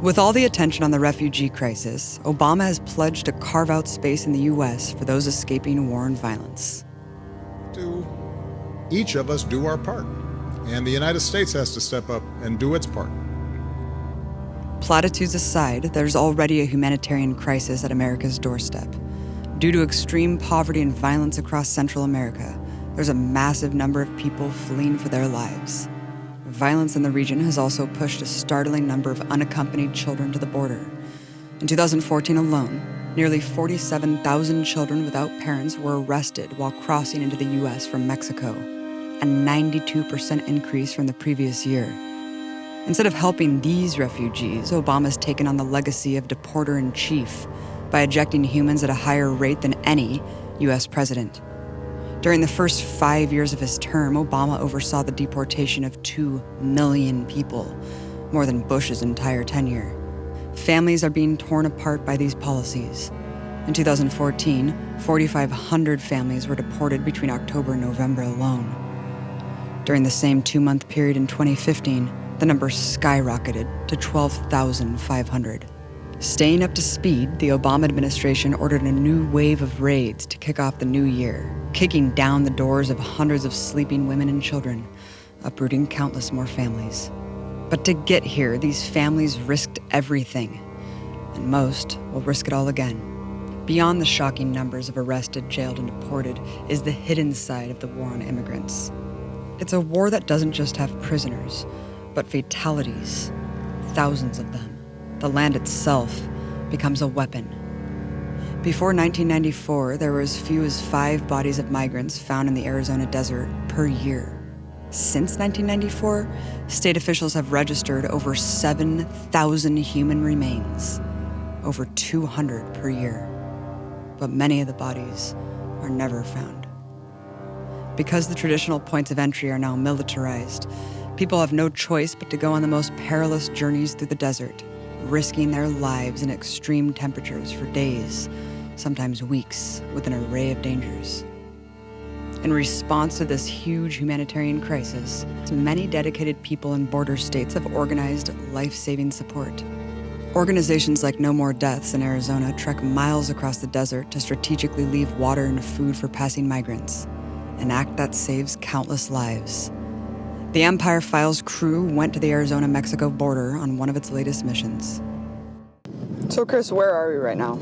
With all the attention on the refugee crisis, Obama has pledged to carve out space in the U.S. for those escaping war and violence. Each of us do our part, and the United States has to step up and do its part. Platitudes aside, there's already a humanitarian crisis at America's doorstep. Due to extreme poverty and violence across Central America, there's a massive number of people fleeing for their lives. Violence in the region has also pushed a startling number of unaccompanied children to the border. In 2014 alone, nearly 47,000 children without parents were arrested while crossing into the U.S. from Mexico, a 92% increase from the previous year. Instead of helping these refugees, Obama's taken on the legacy of deporter-in-chief by ejecting humans at a higher rate than any U.S. president. During the first 5 years of his term, Obama oversaw the deportation of 2 million people, more than Bush's entire tenure. Families are being torn apart by these policies. In 2014, 4,500 families were deported between October and November alone. During the same 2-month period in 2015, the number skyrocketed to 12,500. Staying up to speed, the Obama administration ordered a new wave of raids to kick off the new year, kicking down the doors of hundreds of sleeping women and children, uprooting countless more families. But to get here, these families risked everything, and most will risk it all again. Beyond the shocking numbers of arrested, jailed, and deported is the hidden side of the war on immigrants. It's a war that doesn't just have prisoners, but fatalities, thousands of them. The land itself becomes a weapon. Before 1994, there were as few as 5 bodies of migrants found in the Arizona desert per year. Since 1994, state officials have registered over 7,000 human remains, over 200 per year. But many of the bodies are never found. Because the traditional points of entry are now militarized, people have no choice but to go on the most perilous journeys through the desert, risking their lives in extreme temperatures for days, sometimes weeks, with an array of dangers. In response to this huge humanitarian crisis, many dedicated people in border states have organized life-saving support. Organizations like No More Deaths in Arizona trek miles across the desert to strategically leave water and food for passing migrants, an act that saves countless lives. The Empire Files crew went to the Arizona-Mexico border on one of its latest missions. So Chris, where are we right now?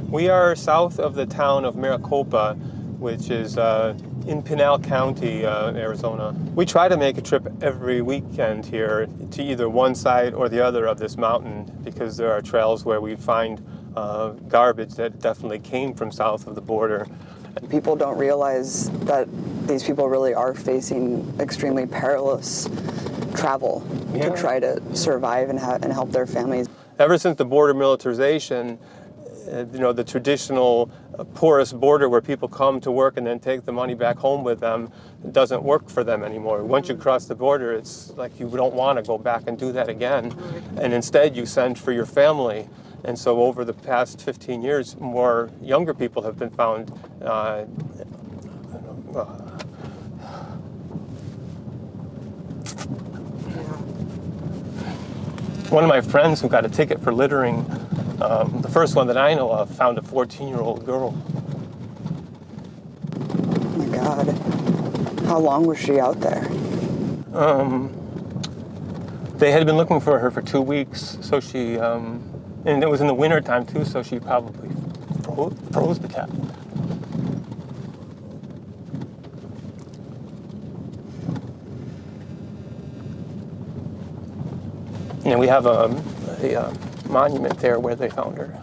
We are south of the town of Maricopa, which is in Pinal County, Arizona. We try to make a trip every weekend here to either one side or the other of this mountain because there are trails where we find garbage that definitely came from south of the border. People don't realize that these people really are facing extremely perilous travel to try to survive and help their families. Ever since the border militarization, the traditional porous border where people come to work and then take the money back home with them doesn't work for them anymore. Once you cross the border, it's like you don't want to go back and do that again. And instead you send for your family. And so over the past 15 years, more younger people have been found. One of my friends who got a ticket for littering, the first one that I know of, found a 14-year-old girl. Oh my God. How long was she out there? They had been looking for her for 2 weeks, so she, and it was in the winter time too, so she probably froze to death. And we have a monument there where they found her.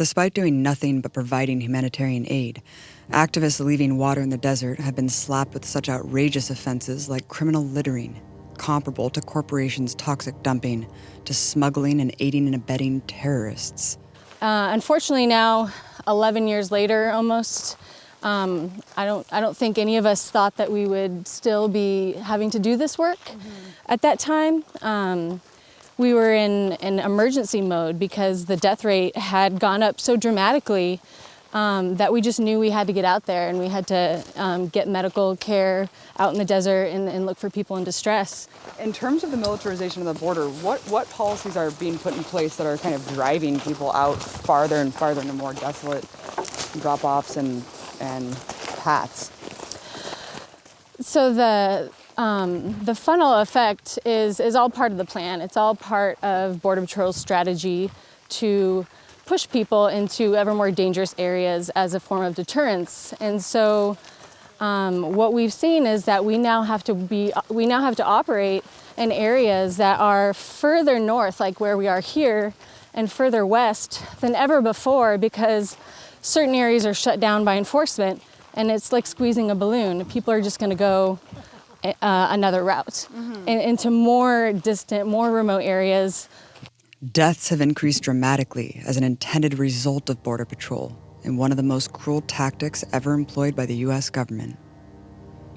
Despite doing nothing but providing humanitarian aid, activists leaving water in the desert have been slapped with such outrageous offenses like criminal littering, comparable to corporations' toxic dumping, to smuggling and aiding and abetting terrorists. Unfortunately now, 11 years later almost, I don't think any of us thought that we would still be having to do this work at that time. We were in emergency mode because the death rate had gone up so dramatically that we just knew we had to get out there and we had to get medical care out in the desert and look for people in distress. In terms of the militarization of the border, what policies are being put in place that are kind of driving people out farther and farther into more desolate drop-offs and paths? So the funnel effect is all part of the plan. It's all part of Border Patrol's strategy to push people into ever more dangerous areas as a form of deterrence. And so what we've seen is that we now have to operate in areas that are further north, like where we are here, and further west than ever before, because certain areas are shut down by enforcement, and it's like squeezing a balloon. People are just going to go another route into more distant, more remote areas. Deaths have increased dramatically as an intended result of Border Patrol and one of the most cruel tactics ever employed by the U.S. government.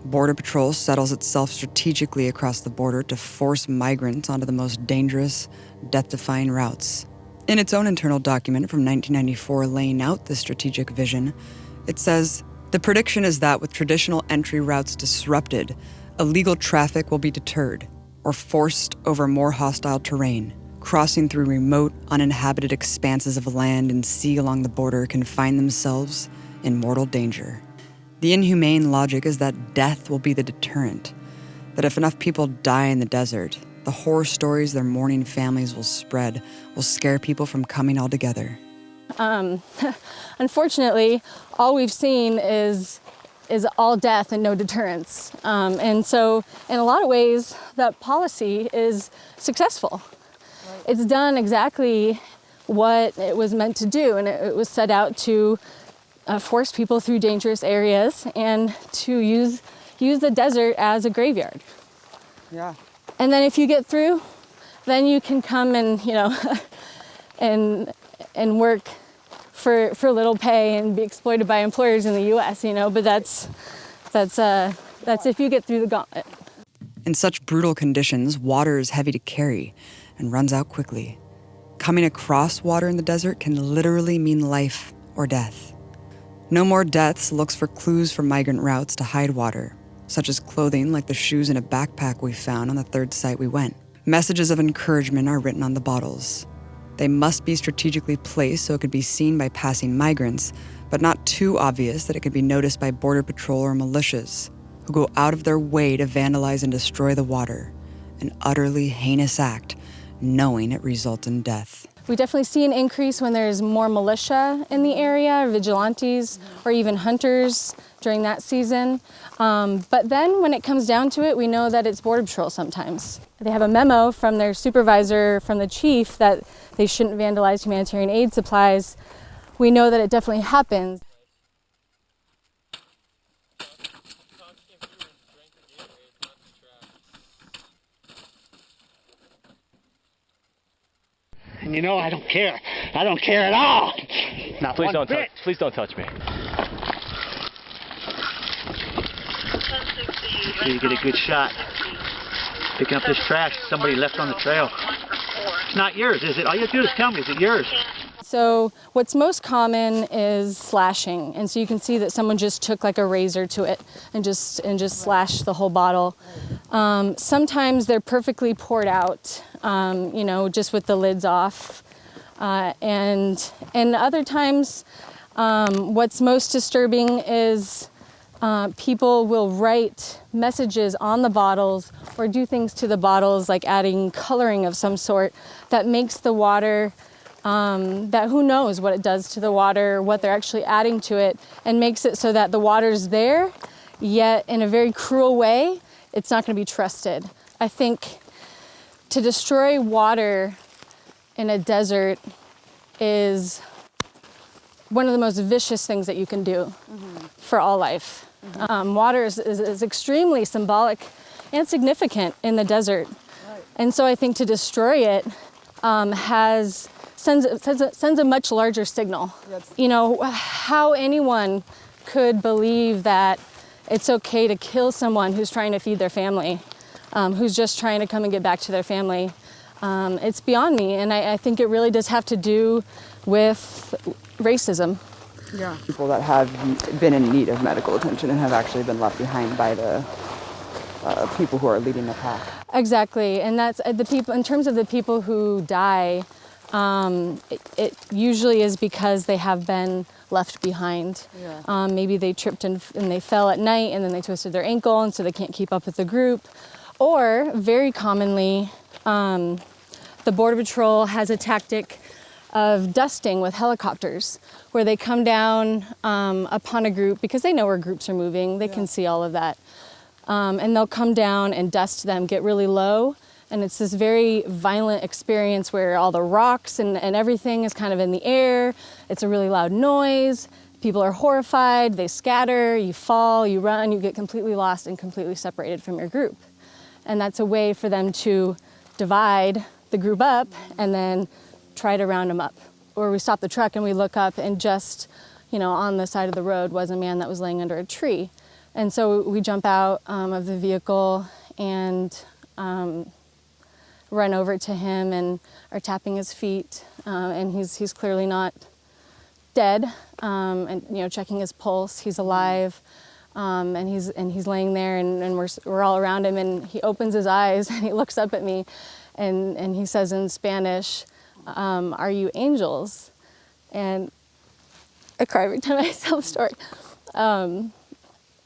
Border Patrol settles itself strategically across the border to force migrants onto the most dangerous, death-defying routes. In its own internal document from 1994 laying out this strategic vision, it says, "The prediction is that with traditional entry routes disrupted, illegal traffic will be deterred or forced over more hostile terrain. Crossing through remote, uninhabited expanses of land and sea along the border can find themselves in mortal danger. The inhumane logic is that death will be the deterrent, that if enough people die in the desert, the horror stories their mourning families will spread will scare people from coming altogether." Unfortunately, all we've seen is all death and no deterrence. And so in a lot of ways, that policy is successful. It's done exactly what it was meant to do, and it was set out to force people through dangerous areas and to use the desert as a graveyard. Yeah. And then if you get through, then you can come and, and work for little pay and be exploited by employers in the U.S., but that's if you get through the gauntlet. In such brutal conditions, water is heavy to carry and runs out quickly. Coming across water in the desert can literally mean life or death. No More Deaths looks for clues for migrant routes to hide water, such as clothing like the shoes in a backpack we found on the third site we went. Messages of encouragement are written on the bottles. They must be strategically placed so it could be seen by passing migrants, but not too obvious that it could be noticed by Border Patrol or militias, who go out of their way to vandalize and destroy the water, an utterly heinous act, knowing it results in death. We definitely see an increase when there's more militia in the area, vigilantes, or even hunters during that season. But then when it comes down to it, we know that it's Border Patrol sometimes. They have a memo from their supervisor, from the chief, that they shouldn't vandalize humanitarian aid supplies. We know that it definitely happens. And I don't care. I don't care at all. Not Please one bit. Please don't touch me. So you get a good shot. Picking up this trash somebody left on the trail. It's not yours, is it? All you have to do is tell me, is it yours? So what's most common is slashing. And so you can see that someone just took like a razor to it and just slashed the whole bottle. Sometimes they're perfectly poured out, just with the lids off. And other times, what's most disturbing is people will write messages on the bottles or do things to the bottles, like adding coloring of some sort that makes the water, that who knows what it does to the water, what they're actually adding to it, and makes it so that the water's there, yet in a very cruel way, it's not going to be trusted. I think to destroy water in a desert is one of the most vicious things that you can do for all life. Water is extremely symbolic and significant in the desert. And so I think to destroy it sends a much larger signal. You know, how anyone could believe that it's okay to kill someone who's trying to feed their family, who's just trying to come and get back to their family. It's beyond me, and I think it really does have to do with racism. Yeah. People that have been in need of medical attention and have actually been left behind by the people who are leading the pack. Exactly, and that's the people. In terms of the people who die, it usually is because they have been left behind. Yeah. Maybe they tripped and they fell at night, and then they twisted their ankle, and so they can't keep up with the group. Or very commonly, the Border Patrol has a tactic of dusting with helicopters, where they come down upon a group because they know where groups are moving. They can see all of that. And they'll come down and dust them, get really low. And it's this very violent experience where all the rocks and everything is kind of in the air. It's a really loud noise. People are horrified. They scatter. You fall, you run, you get completely lost and completely separated from your group. And that's a way for them to divide the group up and then try to round them up. Or we stop the truck and we look up, and just, you know, on the side of the road was a man that was laying under a tree. And so we jump out of the vehicle and run over to him and are tapping his feet, and he's clearly not dead, and you know, checking his pulse. He's alive, and he's laying there, and we're all around him, and he opens his eyes and he looks up at me, and he says in Spanish, "Are you angels?" And I cry every time I tell the story.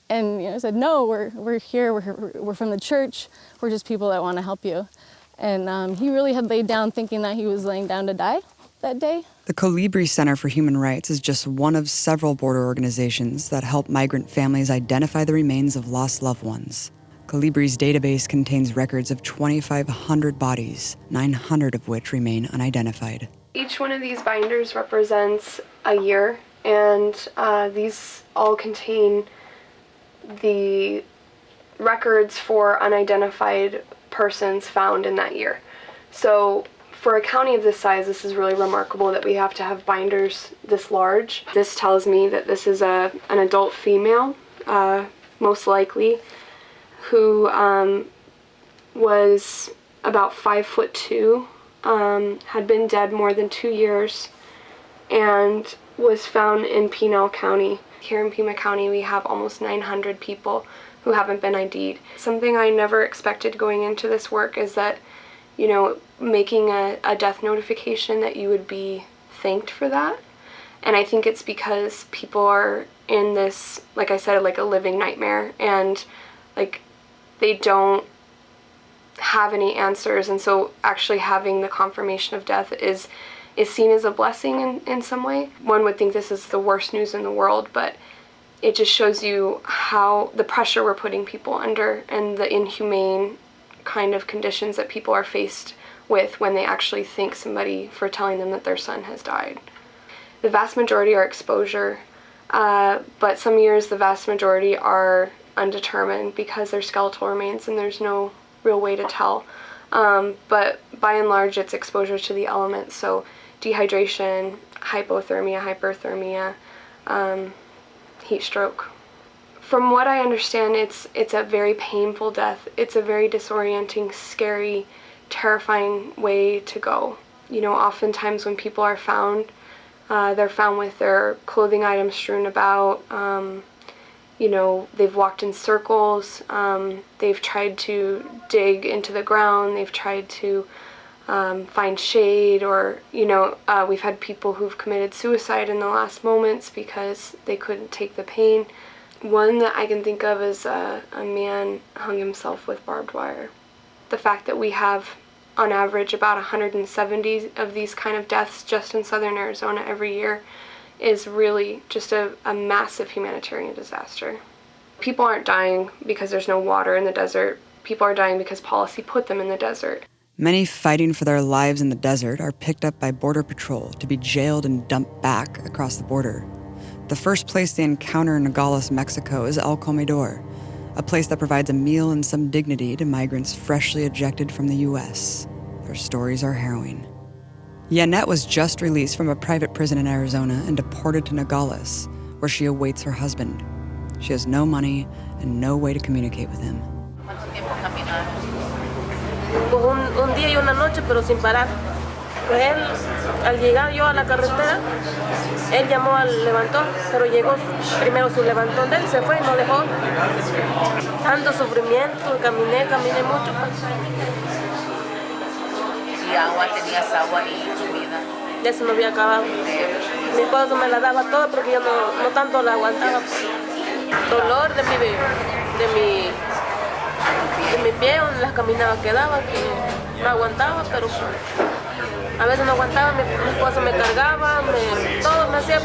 And you know, I said, "No, we're here. We're from the church. We're just people that want to help you." And he really had laid down thinking that he was laying down to die that day. The Colibri Center for Human Rights is just one of several border organizations that help migrant families identify the remains of lost loved ones. Colibri's database contains records of 2,500 bodies, 900 of which remain unidentified. Each one of these binders represents a year, and these all contain the records for unidentified persons found in that year. So for a county of this size, this is really remarkable that we have to have binders this large. This tells me that this is an adult female, most likely, who was about 5'2", had been dead more than 2 years, and was found in Pinal County. Here in Pima County, we have almost 900 people who haven't been ID'd. Something I never expected going into this work is that, you know, making a death notification, that you would be thanked for that. And I think it's because people are in this, like I said, like a living nightmare, and like they don't have any answers, and so actually having the confirmation of death is seen as a blessing in some way. One would think this is the worst news in the world, but it just shows you how the pressure we're putting people under and the inhumane kind of conditions that people are faced with when they actually thank somebody for telling them that their son has died. The vast majority are exposure, but some years the vast majority are undetermined because they're skeletal remains and there's no real way to tell. But by and large, it's exposure to the elements, so dehydration, hypothermia, hyperthermia, heat stroke. From what I understand, it's a very painful death. It's a very disorienting, scary, terrifying way to go. You know, oftentimes when people are found, they're found with their clothing items strewn about. You know, they've walked in circles. They've tried to dig into the ground. They've tried to find shade, or, you know, we've had people who've committed suicide in the last moments because they couldn't take the pain. One that I can think of is a man hung himself with barbed wire. The fact that we have, on average, about 170 of these kind of deaths just in southern Arizona every year is really just a massive humanitarian disaster. People aren't dying because there's no water in the desert. People are dying because policy put them in the desert. Many fighting for their lives in the desert are picked up by Border Patrol to be jailed and dumped back across the border. The first place they encounter in Nogales, Mexico is El Comedor, a place that provides a meal and some dignity to migrants freshly ejected from the U.S. Their stories are harrowing. Yanette was just released from a private prison in Arizona and deported to Nogales, where she awaits her husband. She has no money and no way to communicate with him. Un día y una noche, pero sin parar. Pues él, al llegar yo a la carretera, él llamó al levantón, pero llegó primero su levantón de él, se fue y no dejó. Tanto sufrimiento, caminé mucho. ¿Y agua? ¿Tenías agua y comida? Ya se me había acabado. Mi esposo me la daba toda porque yo no tanto la aguantaba. Dolor de mi pie, donde las caminadas quedaba, que no aguantaba, pero a veces no aguantaba, mi esposo me cargaba, todo me hacía.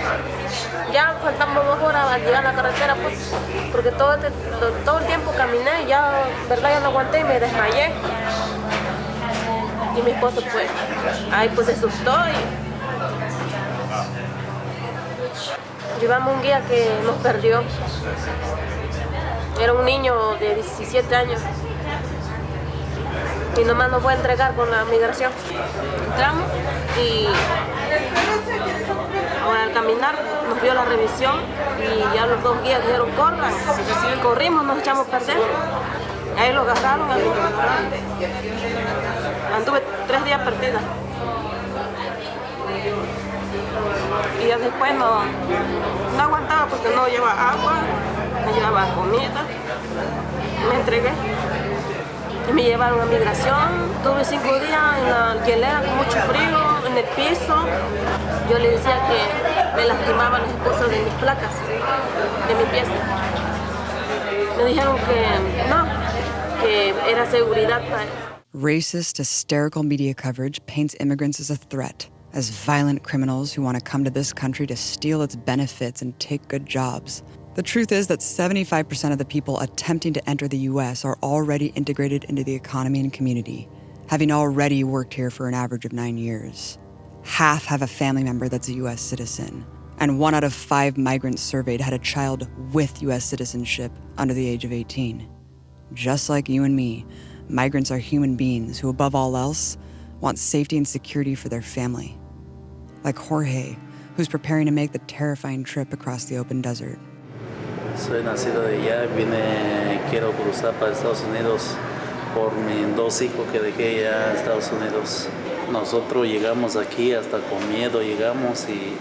Ya faltamos 2 horas al llegar a la carretera, pues, porque todo el tiempo caminé y ya, verdad, ya no aguanté y me desmayé. Y mi esposo, pues, ahí pues se asustó y llevamos un guía que nos perdió. Era un niño de 17 años y nomás nos fue a entregar con la migración. Entramos y ahora al caminar nos vio la revisión y ya los 2 guías dijeron corran. Corrimos, nos echamos a perder. Ahí lo agarraron, anduve 3 días perdida. Y ya después no aguantaba porque no llevaba agua, no llevaba comida. Me entregué y me llevaron a migración. Tuve 5 días en la hielera con mucho frío, en el piso. Yo le decía que me lastimaban las cosas de mis placas, de mi pies. Me dijeron que no, que era seguridad para él. Racist, hysterical media coverage paints immigrants as a threat, as violent criminals who want to come to this country to steal its benefits and take good jobs. The truth is that 75% of the people attempting to enter the U.S. are already integrated into the economy and community, having already worked here for an average of 9 years. Half have a family member that's a U.S. citizen, and 1 out of 5 migrants surveyed had a child with U.S. citizenship under the age of 18. Just like you and me, migrants are human beings who, above all else, want safety and security for their family. Like Jorge, who's preparing to make the terrifying trip across the open desert. Soy nacido de allá, quiero cruzar para Estados Unidos por mis 2 hijos que dejé allá en Estados Unidos. Nosotros llegamos aquí hasta con miedo, llegamos y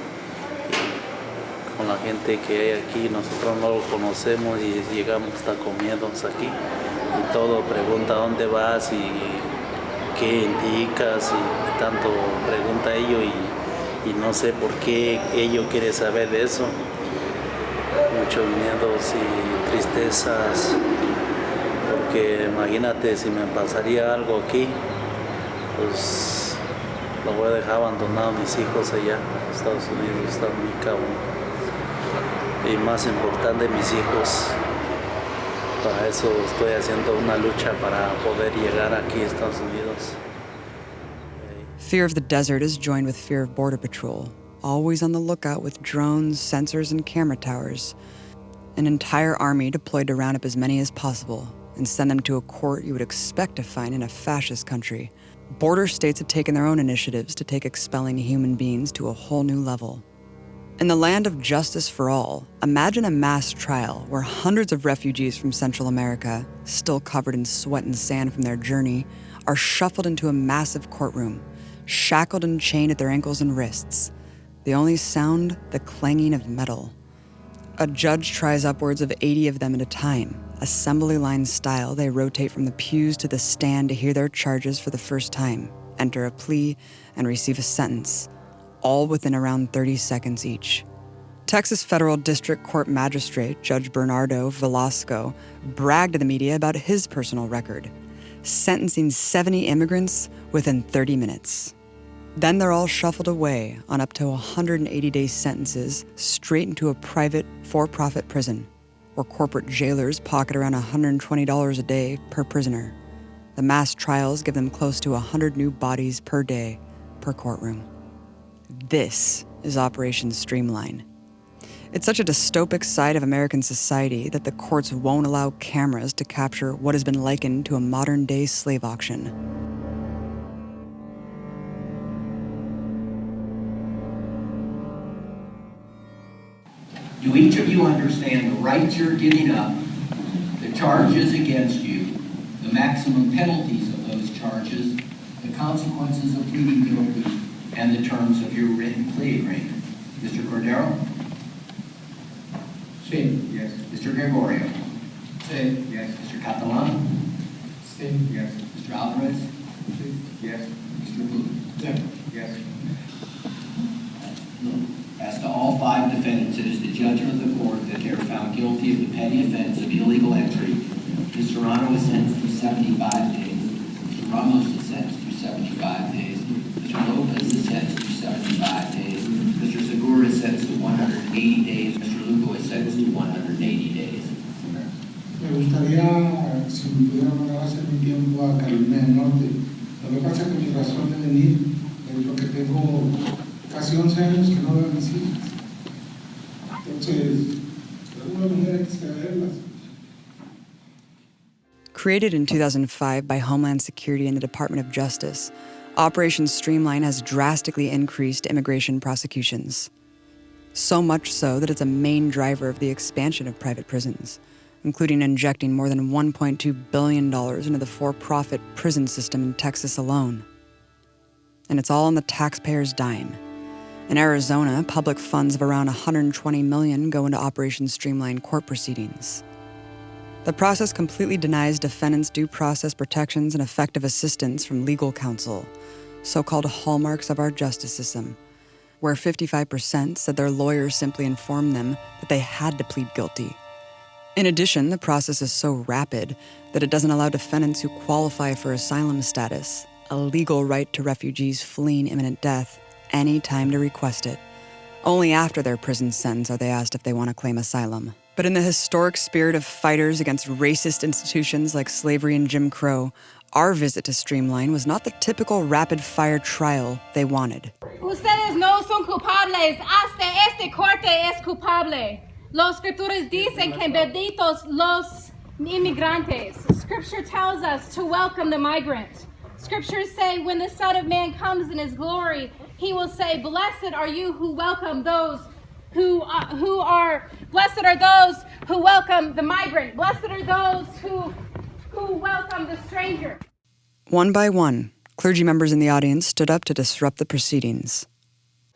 con la gente que hay aquí, nosotros no lo conocemos y llegamos hasta con miedo aquí. Y todo pregunta dónde vas y qué indicas y tanto pregunta ellos y no sé por qué ellos quieren saber de eso. Muchos miedos y tristezas, porque imagínate si me pasaría algo aquí, pues lo voy a dejar abandonado a mis hijos allá en Estados Unidos, está muy cabrón. Y más importante, mis hijos. Para eso estoy haciendo una lucha para poder llegar aquí a Estados Unidos. Fear of the desert is joined with fear of Border Patrol, always on the lookout with drones, sensors, and camera towers. An entire army deployed to round up as many as possible and send them to a court you would expect to find in a fascist country. Border states have taken their own initiatives to take expelling human beings to a whole new level. In the land of justice for all, imagine a mass trial where hundreds of refugees from Central America, still covered in sweat and sand from their journey, are shuffled into a massive courtroom, shackled and chained at their ankles and wrists. The only sound, the clanging of metal. A judge tries upwards of 80 of them at a time. Assembly line style, they rotate from the pews to the stand to hear their charges for the first time, enter a plea, and receive a sentence, all within around 30 seconds each. Texas Federal District Court Magistrate Judge Bernardo Velasco bragged to the media about his personal record, sentencing 70 immigrants within 30 minutes. Then they're all shuffled away on up to 180-day sentences straight into a private, for-profit prison, where corporate jailers pocket around $120 a day per prisoner. The mass trials give them close to 100 new bodies per day, per courtroom. This is Operation Streamline. It's such a dystopic side of American society that the courts won't allow cameras to capture what has been likened to a modern-day slave auction. Do each of you understand the rights you're giving up, the charges against you, the maximum penalties of those charges, the consequences of pleading guilty, and the terms of your written plea agreement? Mr. Cordero? Sí. Yes. Mr. Gregorio? Sí. Yes. Mr. Catalan? Sí. Yes. Mr. Alvarez? Sí. Yes. Mr. Blue? Yeah. Yes. As to all five defendants, it is the judgment of the court that they are found guilty of the petty offense of illegal entry. Mr. Serrano is sentenced to 75 days. Mr. Ramos is sentenced to 75 days. Mr. Lopez is sentenced to 75 days. Mr. Segura is sentenced to 180 days. Mr. Lugo is sentenced to 180 days. Me gustaría, si me pudieran hacer mi tiempo a Carolina del Norte. Lo que pasa es que mi razón de venir es porque tengo casi 11 años que no veo a mis hijas. Entonces, de alguna manera quisiera verlas. Created in 2005 by Homeland Security and the Department of Justice, Operation Streamline has drastically increased immigration prosecutions. So much so that it's a main driver of the expansion of private prisons, including injecting more than $1.2 billion into the for-profit prison system in Texas alone. And it's all on the taxpayer's dime. In Arizona, public funds of around $120 million go into Operation Streamline court proceedings. The process completely denies defendants due process protections and effective assistance from legal counsel, so-called hallmarks of our justice system, where 55% said their lawyers simply informed them that they had to plead guilty. In addition, the process is so rapid that it doesn't allow defendants who qualify for asylum status, a legal right to refugees fleeing imminent death, any time to request it. Only after their prison sentence are they asked if they want to claim asylum. But in the historic spirit of fighters against racist institutions like slavery and Jim Crow, our visit to Streamline was not the typical rapid-fire trial they wanted. Ustedes no son culpables, hasta este corte es culpable. Los escrituras dicen que benditos los inmigrantes. Scripture tells us to welcome the migrant. Scriptures say when the Son of Man comes in his glory, he will say, blessed are you who welcome those blessed are those who welcome the migrant. Blessed are those who welcome the stranger. One by one, clergy members in the audience stood up to disrupt the proceedings.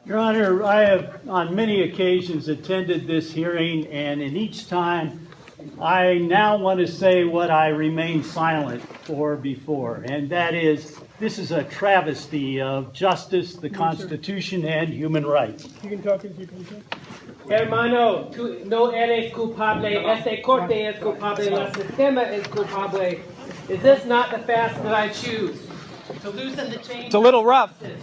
Your Honor, I have on many occasions attended this hearing, and in each time I now want to say what I remained silent for before, and that is, this is a travesty of justice, the Constitution, and human rights. You can talk as you can say. Hermano, tú no eres culpable. Este corte es culpable. La sistema es culpable. Is this not the fast that I choose? To loosen the chains. It's a little rough. The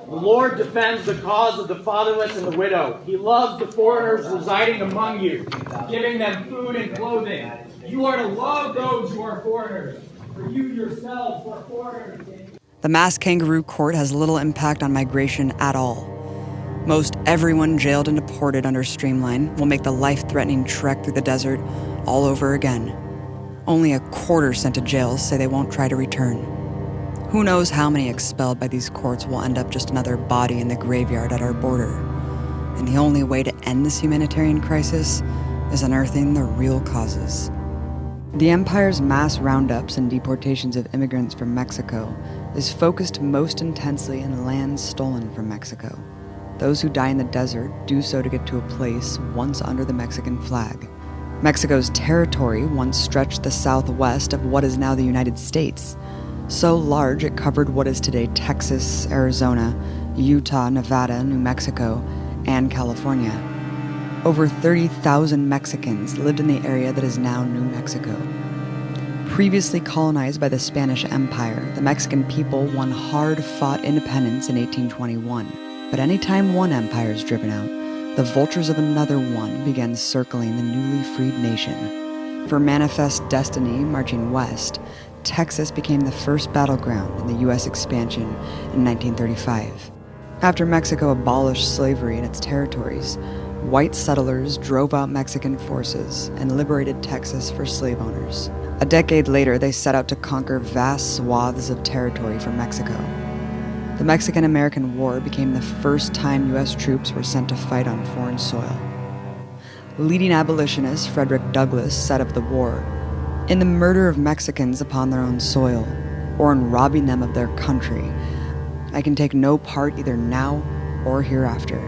Lord defends the cause of the fatherless and the widow. He loves the foreigners residing among you, giving them food and clothing. You are to love those who are foreigners, for you yourselves were foreigners. The mass kangaroo court has little impact on migration at all. Most everyone jailed and deported under Streamline will make the life-threatening trek through the desert all over again. Only a quarter sent to jail say they won't try to return. Who knows how many expelled by these courts will end up just another body in the graveyard at our border. And the only way to end this humanitarian crisis is unearthing the real causes. The Empire's mass roundups and deportations of immigrants from Mexico is focused most intensely in lands stolen from Mexico. Those who die in the desert do so to get to a place once under the Mexican flag. Mexico's territory once stretched the southwest of what is now the United States, so large it covered what is today Texas, Arizona, Utah, Nevada, New Mexico, and California. Over 30,000 Mexicans lived in the area that is now New Mexico. Previously colonized by the Spanish Empire, the Mexican people won hard-fought independence in 1821. But anytime one empire is driven out, the vultures of another one began circling the newly freed nation. For manifest destiny marching west, Texas became the first battleground in the U.S. expansion in 1935. After Mexico abolished slavery in its territories, white settlers drove out Mexican forces and liberated Texas for slave owners. A decade later, they set out to conquer vast swaths of territory from Mexico. The Mexican-American War became the first time U.S. troops were sent to fight on foreign soil. Leading abolitionist Frederick Douglass said of the war, "In the murder of Mexicans upon their own soil, or in robbing them of their country, I can take no part either now or hereafter."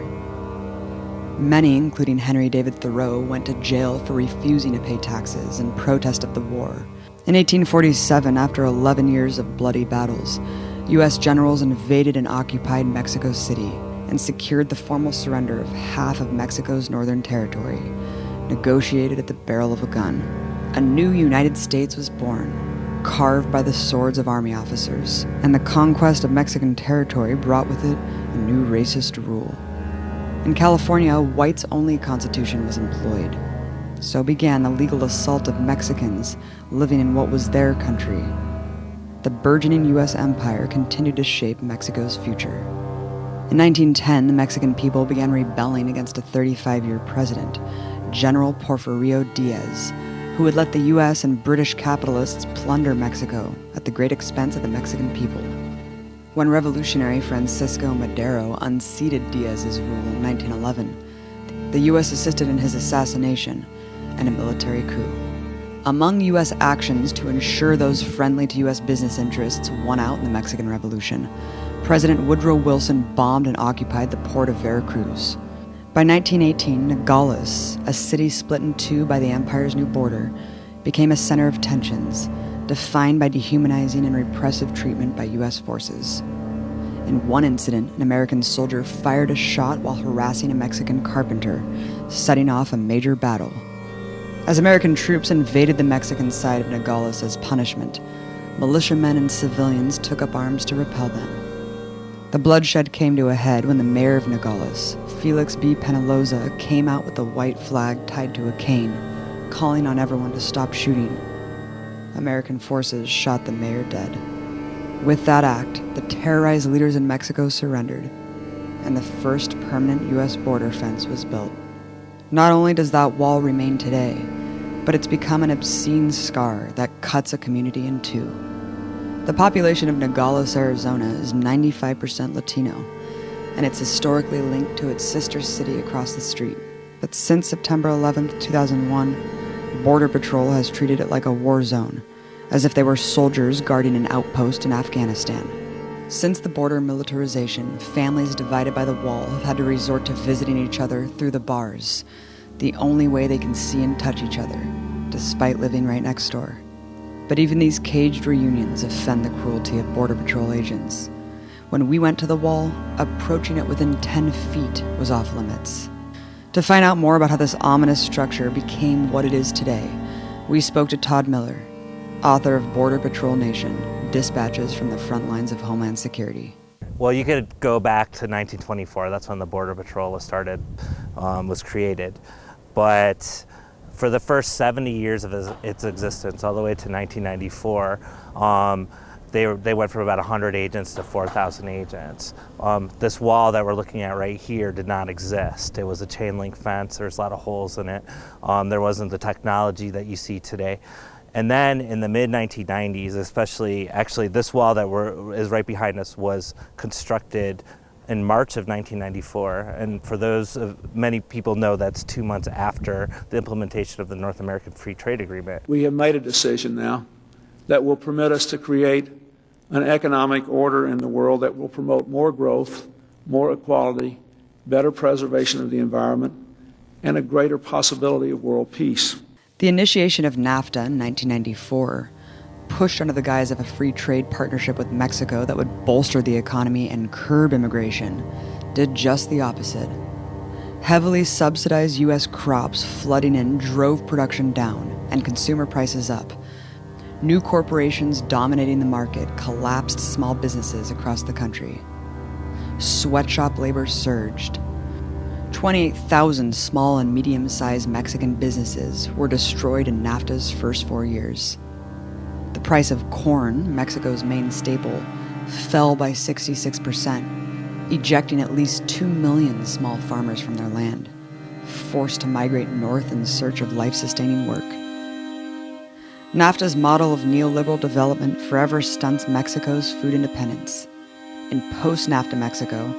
Many, including Henry David Thoreau, went to jail for refusing to pay taxes in protest of the war. In 1847, after 11 years of bloody battles, U.S. generals invaded and occupied Mexico City and secured the formal surrender of half of Mexico's northern territory, negotiated at the barrel of a gun. A new United States was born, carved by the swords of army officers, and the conquest of Mexican territory brought with it a new racist rule. In California, a whites-only constitution was employed. So began the legal assault of Mexicans living in what was their country. The burgeoning U.S. empire continued to shape Mexico's future. In 1910, the Mexican people began rebelling against a 35-year president, General Porfirio Diaz, who would let the U.S. and British capitalists plunder Mexico at the great expense of the Mexican people. When revolutionary Francisco Madero unseated Diaz's rule in 1911, the U.S. assisted in his assassination and a military coup. Among U.S. actions to ensure those friendly to U.S. business interests won out in the Mexican Revolution, President Woodrow Wilson bombed and occupied the port of Veracruz. By 1918, Nogales, a city split in two by the empire's new border, became a center of tensions, defined by dehumanizing and repressive treatment by U.S. forces. In one incident, an American soldier fired a shot while harassing a Mexican carpenter, setting off a major battle. As American troops invaded the Mexican side of Nogales as punishment, militiamen and civilians took up arms to repel them. The bloodshed came to a head when the mayor of Nogales, Felix B. Penaloza, came out with a white flag tied to a cane, calling on everyone to stop shooting. American forces shot the mayor dead. With that act, the terrorized leaders in Mexico surrendered, and the first permanent U.S. border fence was built. Not only does that wall remain today, but it's become an obscene scar that cuts a community in two. The population of Nogales, Arizona is 95% Latino, and it's historically linked to its sister city across the street. But since September 11, 2001, Border Patrol has treated it like a war zone, as if they were soldiers guarding an outpost in Afghanistan. Since the border militarization, families divided by the wall have had to resort to visiting each other through the bars, the only way they can see and touch each other, despite living right next door. But even these caged reunions offend the cruelty of Border Patrol agents. When we went to the wall, approaching it within 10 feet was off limits. To find out more about how this ominous structure became what it is today, we spoke to Todd Miller, author of Border Patrol Nation, Dispatches from the Front Lines of Homeland Security. Well, you could go back to 1924. That's when the Border Patrol was created. But for the first 70 years of its existence, all the way to 1994, they went from about 100 agents to 4,000 agents. This wall that we're looking at right here did not exist. It was a chain link fence. There's a lot of holes in it. There wasn't the technology that you see today. And then in the mid-1990s, actually this wall that is right behind us was constructed in March of 1994. And for those, many people know that's 2 months after the implementation of the North American Free Trade Agreement. We have made a decision now that will permit us to create an economic order in the world that will promote more growth, more equality, better preservation of the environment, and a greater possibility of world peace. The initiation of NAFTA in 1994, pushed under the guise of a free trade partnership with Mexico that would bolster the economy and curb immigration, did just the opposite. Heavily subsidized U.S. crops flooding in drove production down and consumer prices up. New corporations dominating the market collapsed small businesses across the country. Sweatshop labor surged. 28,000 small and medium-sized Mexican businesses were destroyed in NAFTA's first 4 years. The The price of corn, Mexico's main staple, fell by 66%, ejecting at least 2 million small farmers from their land, forced to migrate north in search of life-sustaining work. NAFTA's model of neoliberal development forever stunts Mexico's food independence. In post-NAFTA Mexico,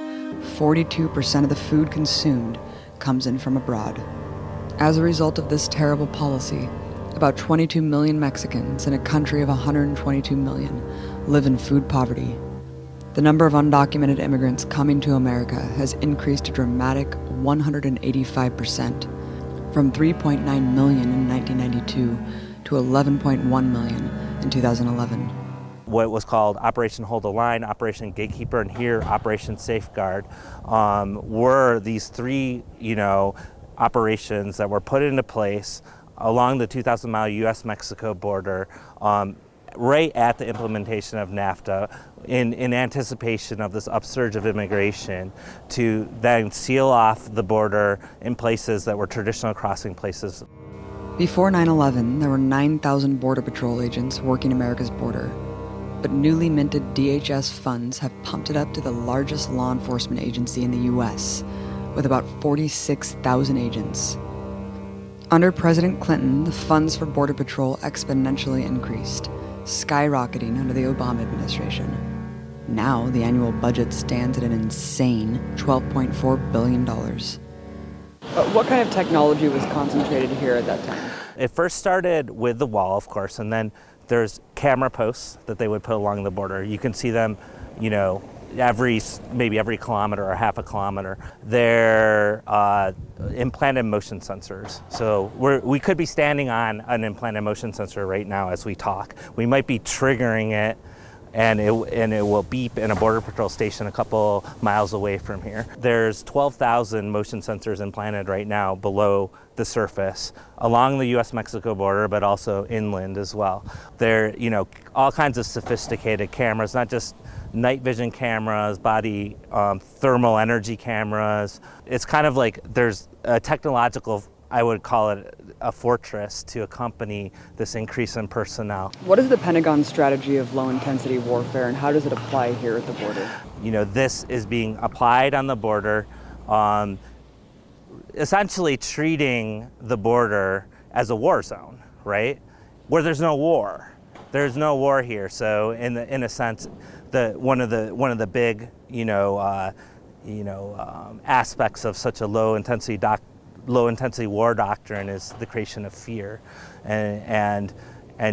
42% of the food consumed comes in from abroad. As a result of this terrible policy, about 22 million Mexicans in a country of 122 million live in food poverty. The number of undocumented immigrants coming to America has increased a dramatic 185%, from 3.9 million in 1992 to 11.1 million in 2011. What was called Operation Hold the Line, Operation Gatekeeper, and here Operation Safeguard were these three, operations that were put into place along the 2,000-mile U.S.-Mexico border right at the implementation of NAFTA in anticipation of this upsurge of immigration to then seal off the border in places that were traditional crossing places. Before 9/11, there were 9,000 Border Patrol agents working America's border, but newly minted DHS funds have pumped it up to the largest law enforcement agency in the U.S., with about 46,000 agents. Under President Clinton, the funds for Border Patrol exponentially increased, skyrocketing under the Obama administration. Now, the annual budget stands at an insane $12.4 billion. What kind of technology was concentrated here at that time? It first started with the wall, of course, and then there's camera posts that they would put along the border. You can see them, maybe every kilometer or half a kilometer. They're implanted motion sensors. So we could be standing on an implanted motion sensor right now as we talk. We might be triggering it, and it will beep in a Border Patrol station a couple miles away from here. There's 12,000 motion sensors implanted right now below the surface along the U.S.-Mexico border, but also inland as well. They're, all kinds of sophisticated cameras, not just night vision cameras, body thermal energy cameras. It's kind of like there's a technological, I would call it a fortress to accompany this increase in personnel. What is the Pentagon's strategy of low-intensity warfare, and how does it apply here at the border? This is being applied on the border, essentially treating the border as a war zone, right? Where there's no war. There's no war here. So in a sense, one of the big aspects of such a low intensity war doctrine is the creation of fear, and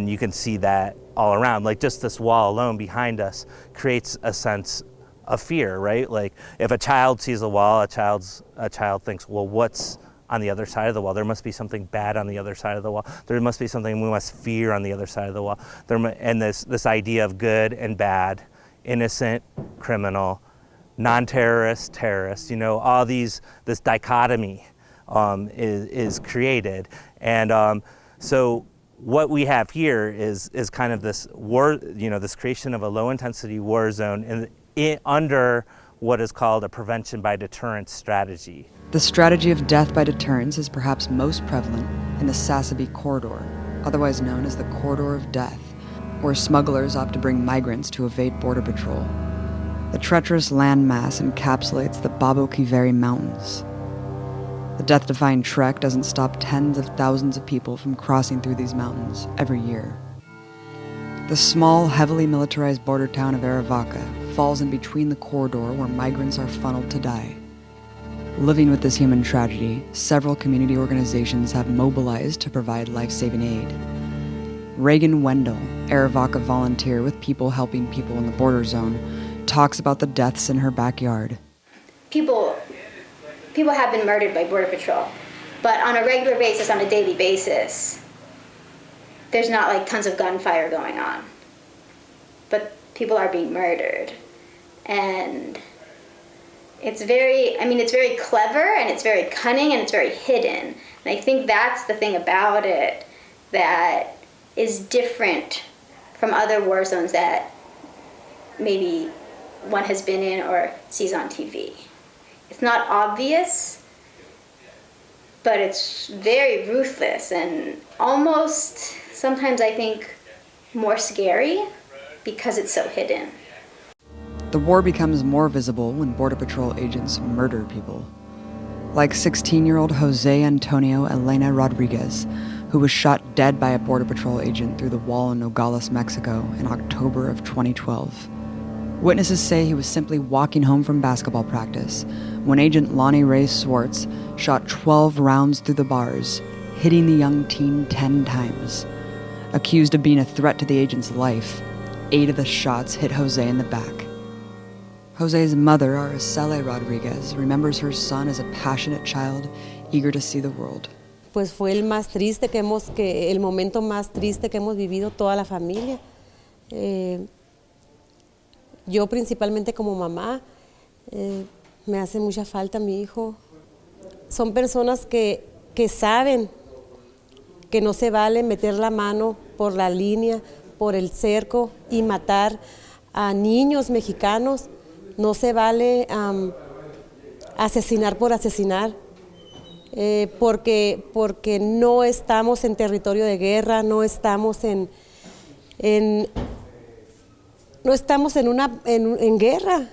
you can see that all around. Like just this wall alone behind us creates a sense of fear, right? Like if a child sees a wall, a child thinks, well, what's on the other side of the wall? There must be something bad on the other side of the wall. There must be something we must fear on the other side of the wall. And this idea of good and bad, innocent, criminal, non-terrorist, terrorist, all this dichotomy is created. And so what we have here is kind of this war, this creation of a low-intensity war zone under what is called a prevention by deterrence strategy. The strategy of death by deterrence is perhaps most prevalent in the Sasabe Corridor, otherwise known as the Corridor of Death, where smugglers opt to bring migrants to evade Border Patrol. The treacherous landmass encapsulates the Babo Kiveri Mountains. The death-defying trek doesn't stop tens of thousands of people from crossing through these mountains every year. The small, heavily militarized border town of Arivaca falls in between the corridor where migrants are funneled to die. Living with this human tragedy, several community organizations have mobilized to provide life-saving aid. Reagan Wendell, Arivaca volunteer with People Helping People in the Border Zone, talks about the deaths in her backyard. People have been murdered by Border Patrol, but on a regular basis, on a daily basis, there's not like tons of gunfire going on. But people are being murdered. And it's very clever, and it's very cunning, and it's very hidden. And I think that's the thing about it that is different from other war zones that maybe one has been in or sees on TV. It's not obvious, but it's very ruthless and almost, sometimes I think, more scary because it's so hidden. The war becomes more visible when Border Patrol agents murder people. Like 16-year-old Jose Antonio Elena Rodriguez, who was shot dead by a Border Patrol agent through the wall in Nogales, Mexico in October of 2012. Witnesses say he was simply walking home from basketball practice when Agent Lonnie Ray Swartz shot 12 rounds through the bars, hitting the young teen 10 times. Accused of being a threat to the agent's life, 8 of the shots hit Jose in the back. Jose's mother, Araceli Rodriguez, remembers her son as a passionate child eager to see the world. Pues fue el más triste el momento más triste que hemos vivido toda la familia. Yo principalmente como mamá, me hace mucha falta mi hijo. Son personas que saben que no se vale meter la mano por la línea, por el cerco y matar a niños mexicanos. No se vale asesinar por asesinar, porque no estamos en territorio de guerra, no estamos en guerra.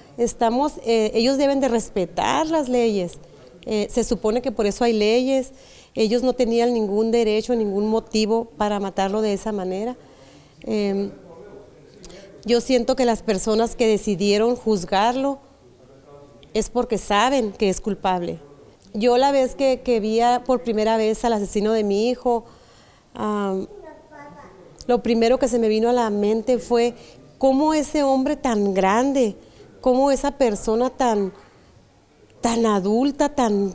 Ellos deben de respetar las leyes. Se supone que por eso hay leyes. Ellos no tenían ningún derecho, ningún motivo para matarlo de esa manera. Yo siento que las personas que decidieron juzgarlo es porque saben que es culpable. Yo la vez que vi por primera vez al asesino de mi hijo, lo primero que se me vino a la mente fue cómo ese hombre tan grande, cómo esa persona tan adulta, tan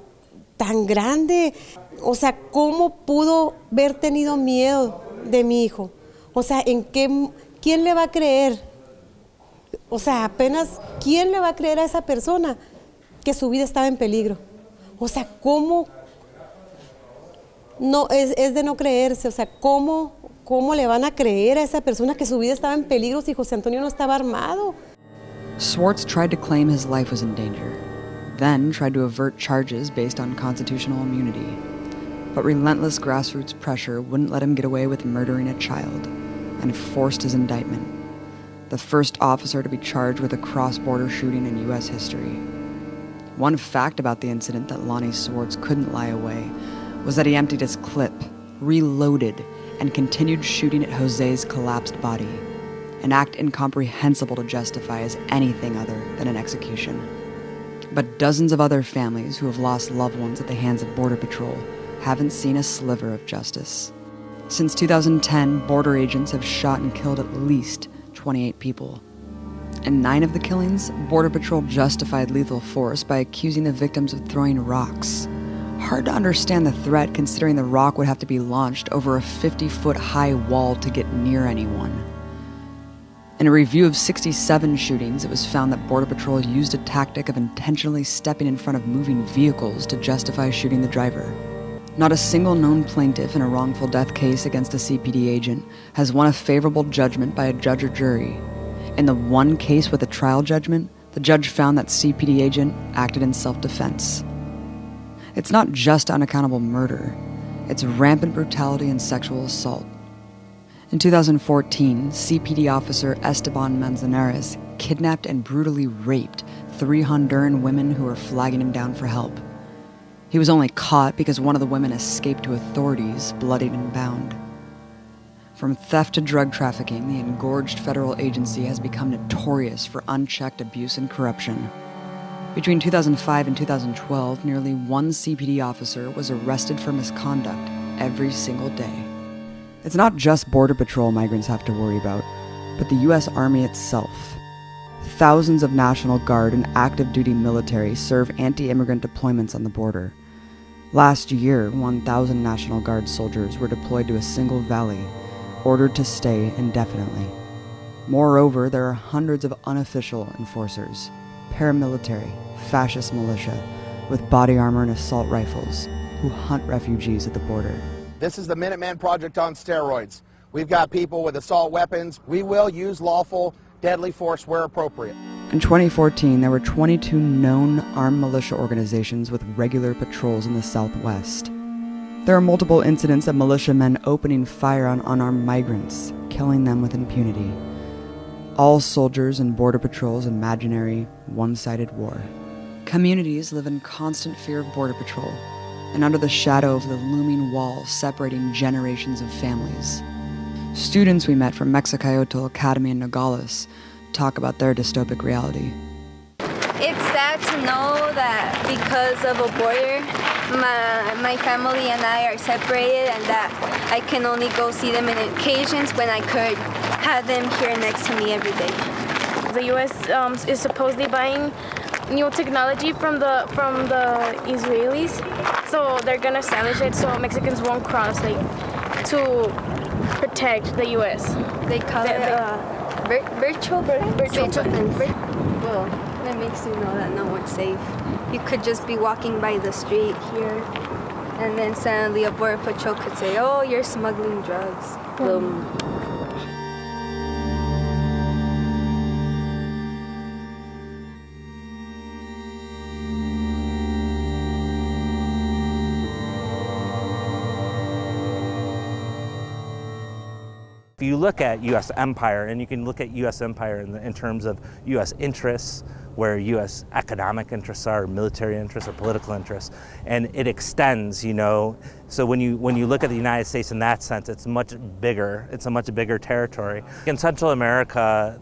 grande, o sea, cómo pudo haber tenido miedo de mi hijo. O sea, ¿quién le va a creer? O sea, apenas, ¿quién le va a creer a esa persona que su vida estaba en peligro? O sea, ¿cómo? No, es de no creerse, o sea, ¿cómo le van a creer a esa persona que su vida estaba en peligro si José Antonio no estaba armado? Swartz tried to claim his life was in danger, then tried to avert charges based on constitutional immunity. But relentless grassroots pressure wouldn't let him get away with murdering a child, and forced his indictment. The first officer to be charged with a cross-border shooting in U.S. history. One fact about the incident that Lonnie Swartz couldn't lie away was that he emptied his clip, reloaded, and continued shooting at Jose's collapsed body, an act incomprehensible to justify as anything other than an execution. But dozens of other families who have lost loved ones at the hands of Border Patrol haven't seen a sliver of justice. Since 2010, border agents have shot and killed at least 28 people. In 9 of the killings, Border Patrol justified lethal force by accusing the victims of throwing rocks. Hard to understand the threat considering the rock would have to be launched over a 50-foot high wall to get near anyone. In a review of 67 shootings, it was found that Border Patrol used a tactic of intentionally stepping in front of moving vehicles to justify shooting the driver. Not a single known plaintiff in a wrongful death case against a CPD agent has won a favorable judgment by a judge or jury. In the one case with a trial judgment, the judge found that CPD agent acted in self-defense. It's not just unaccountable murder, it's rampant brutality and sexual assault. In 2014, CPD officer Esteban Manzanares kidnapped and brutally raped 3 Honduran women who were flagging him down for help. He was only caught because one of the women escaped to authorities, bloodied and bound. From theft to drug trafficking, the engorged federal agency has become notorious for unchecked abuse and corruption. Between 2005 and 2012, nearly 1 CPD officer was arrested for misconduct every single day. It's not just Border Patrol migrants have to worry about, but the U.S. Army itself. Thousands of National Guard and active duty military serve anti-immigrant deployments on the border. Last year, 1,000 National Guard soldiers were deployed to a single valley, ordered to stay indefinitely. Moreover, there are hundreds of unofficial enforcers, paramilitary, fascist militia, with body armor and assault rifles, who hunt refugees at the border. This is the Minuteman Project on steroids. We've got people with assault weapons. We will use lawful, deadly force where appropriate. In 2014, there were 22 known armed militia organizations with regular patrols in the Southwest. There are multiple incidents of militiamen opening fire on unarmed migrants, killing them with impunity. All soldiers and border patrol's imaginary, one-sided war. Communities live in constant fear of border patrol, and under the shadow of the looming wall separating generations of families. Students we met from Mexicayotl Academy in Nogales talk about their dystopic reality. It's sad to know that because of a border, my family and I are separated, and that I can only go see them in occasions when I could have them here next to me every day. The U.S. Is supposedly buying new technology from the Israelis, so they're gonna establish it so Mexicans won't cross, to protect the U.S. They call it virtual fence. Well, that makes you know that no one's safe. You could just be walking by the street here, and then suddenly a border patrol could say, "Oh, you're smuggling drugs." Boom. If you look at U.S. empire, and you can look at U.S. empire in terms of U.S. interests, where U.S. economic interests are, military interests, or political interests, and it extends, So when you look at the United States in that sense, it's much bigger. It's a much bigger territory. In Central America,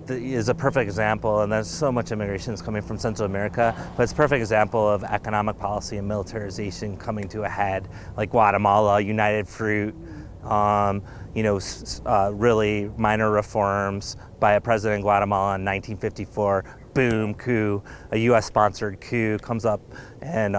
is a perfect example, and there's so much immigration is coming from Central America, but it's a perfect example of economic policy and militarization coming to a head, like Guatemala, United Fruit. Really minor reforms by a president in Guatemala in 1954, boom, coup, a US-sponsored coup comes up and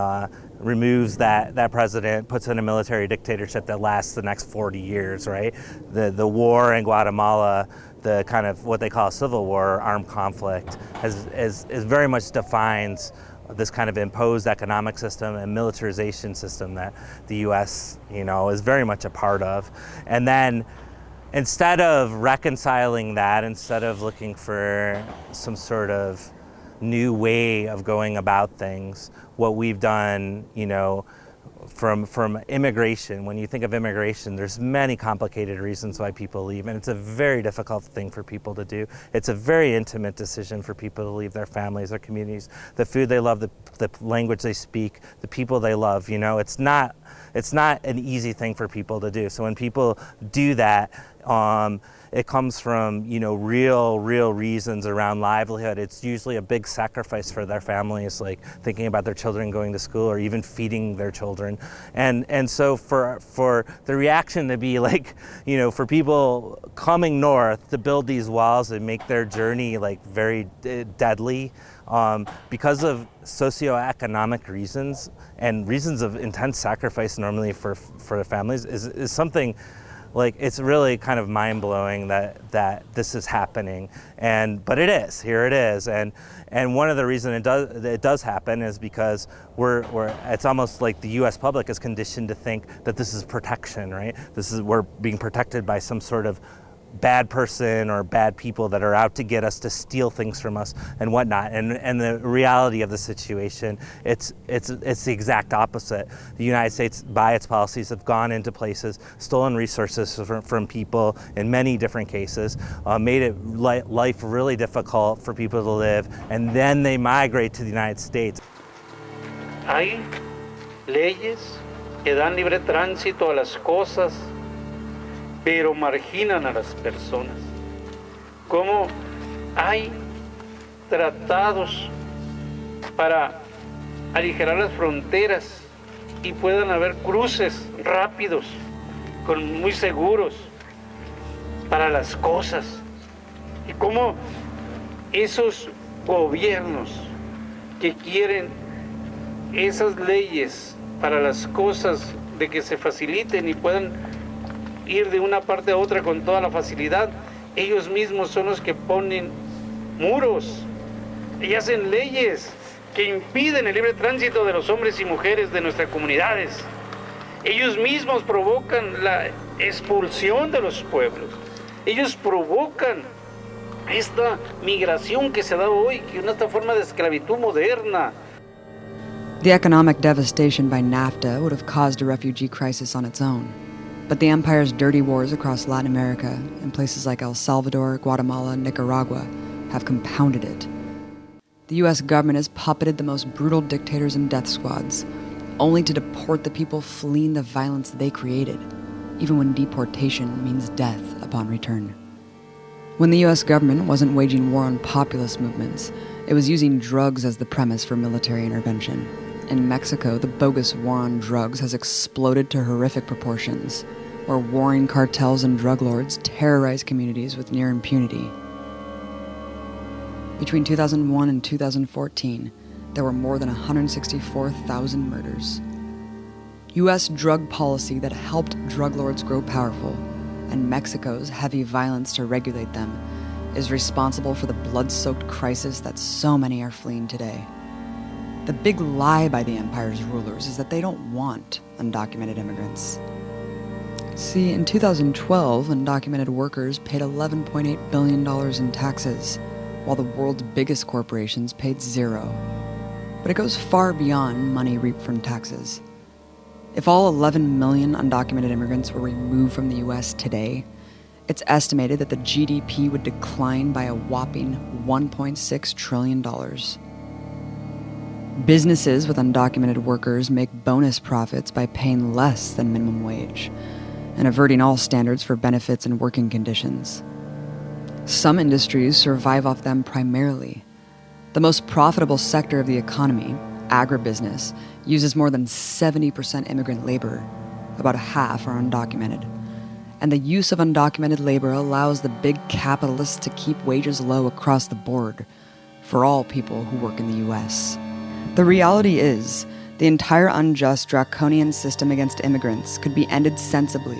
removes that president, puts in a military dictatorship that lasts the next 40 years, right? The war in Guatemala, the kind of what they call a civil war, armed conflict, is very much defines this kind of imposed economic system and militarization system that the U.S., is very much a part of. And then instead of reconciling that, instead of looking for some sort of new way of going about things, what we've done, from immigration, when you think of immigration, there's many complicated reasons why people leave, and it's a very difficult thing for people to do. It's a very intimate decision for people to leave their families, their communities, the food they love, the language they speak, the people they love. It's not an easy thing for people to do. So when people do that, it comes from, real reasons around livelihood. It's usually a big sacrifice for their families, like thinking about their children going to school or even feeding their children. And so for the reaction to be like, for people coming north to build these walls and make their journey like very deadly, because of socioeconomic reasons and reasons of intense sacrifice normally for the families is something like, it's really kind of mind-blowing that this is happening, but it is. Here it is, and one of the reasons it does happen is because it's almost like the U.S. public is conditioned to think that this is protection, right? We're being protected by some sort of bad person or bad people that are out to get us, to steal things from us and whatnot. And the reality of the situation, it's the exact opposite. The United States, by its policies, have gone into places, stolen resources from people in many different cases, made it life really difficult for people to live, and then they migrate to the United States. Hay leyes que dan libre tránsito a las cosas, pero marginan a las personas. Como hay tratados para aligerar las fronteras y puedan haber cruces rápidos, muy seguros para las cosas. Y como esos gobiernos que quieren esas leyes para las cosas de que se faciliten y puedan ir de una parte a otra con toda la facilidad, ellos mismos son los que ponen muros y hacen leyes que impiden el libre tránsito de los hombres y mujeres de nuestras comunidades. Ellos mismos provocan la expulsión de los pueblos. Ellos provocan esta migración que se da hoy, que es una forma de esclavitud moderna. The economic devastation by NAFTA would have caused a refugee crisis on its own, but the empire's dirty wars across Latin America, in places like El Salvador, Guatemala, and Nicaragua, have compounded it. The US government has puppeted the most brutal dictators and death squads, only to deport the people fleeing the violence they created, even when deportation means death upon return. When the US government wasn't waging war on populist movements, it was using drugs as the premise for military intervention. In Mexico, the bogus war on drugs has exploded to horrific proportions, where warring cartels and drug lords terrorize communities with near impunity. Between 2001 and 2014, there were more than 164,000 murders. U.S. drug policy that helped drug lords grow powerful, and Mexico's heavy violence to regulate them, is responsible for the blood-soaked crisis that so many are fleeing today. The big lie by the empire's rulers is that they don't want undocumented immigrants. See, in 2012, undocumented workers paid $11.8 billion in taxes, while the world's biggest corporations paid zero. But it goes far beyond money reaped from taxes. If all 11 million undocumented immigrants were removed from the US today, it's estimated that the GDP would decline by a whopping $1.6 trillion. Businesses with undocumented workers make bonus profits by paying less than minimum wage and averting all standards for benefits and working conditions. Some industries survive off them primarily. The most profitable sector of the economy, agribusiness, uses more than 70% immigrant labor. About half are undocumented. And the use of undocumented labor allows the big capitalists to keep wages low across the board for all people who work in the US. The reality is, the entire unjust, draconian system against immigrants could be ended sensibly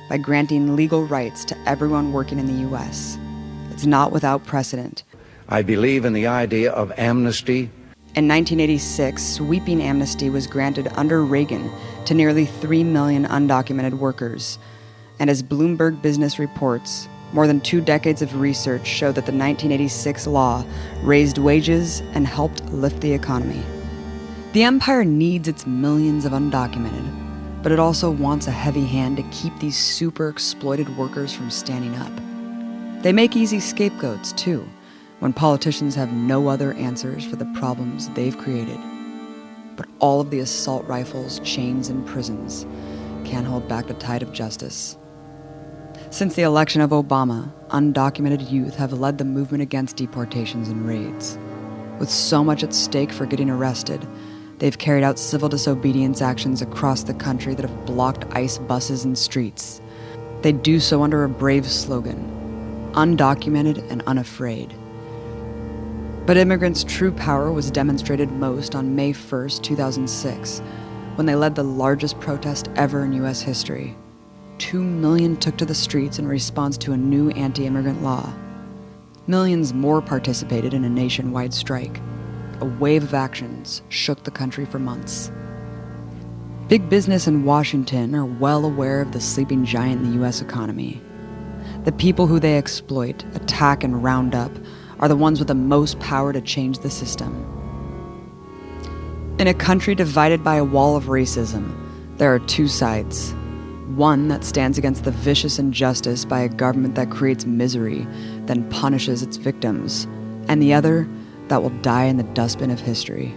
by granting legal rights to everyone working in the US. It's not without precedent. I believe in the idea of amnesty. In 1986, sweeping amnesty was granted under Reagan to nearly 3 million undocumented workers. And as Bloomberg Business reports, more than 2 decades of research show that the 1986 law raised wages and helped lift the economy. The empire needs its millions of undocumented, but it also wants a heavy hand to keep these super exploited workers from standing up. They make easy scapegoats, too, when politicians have no other answers for the problems they've created. But all of the assault rifles, chains, and prisons can't hold back the tide of justice. Since the election of Obama, undocumented youth have led the movement against deportations and raids. With so much at stake for getting arrested, they've carried out civil disobedience actions across the country that have blocked ICE buses and streets. They do so under a brave slogan: undocumented and unafraid. But immigrants' true power was demonstrated most on May 1st, 2006, when they led the largest protest ever in U.S. history. 2 million took to the streets in response to a new anti-immigrant law. Millions more participated in a nationwide strike. A wave of actions shook the country for months. Big business in Washington are well aware of the sleeping giant in the U.S. economy. The people who they exploit, attack, and round up are the ones with the most power to change the system. In a country divided by a wall of racism, there are 2 sides. One that stands against the vicious injustice by a government that creates misery, then punishes its victims, and the other that will die in the dustbin of history.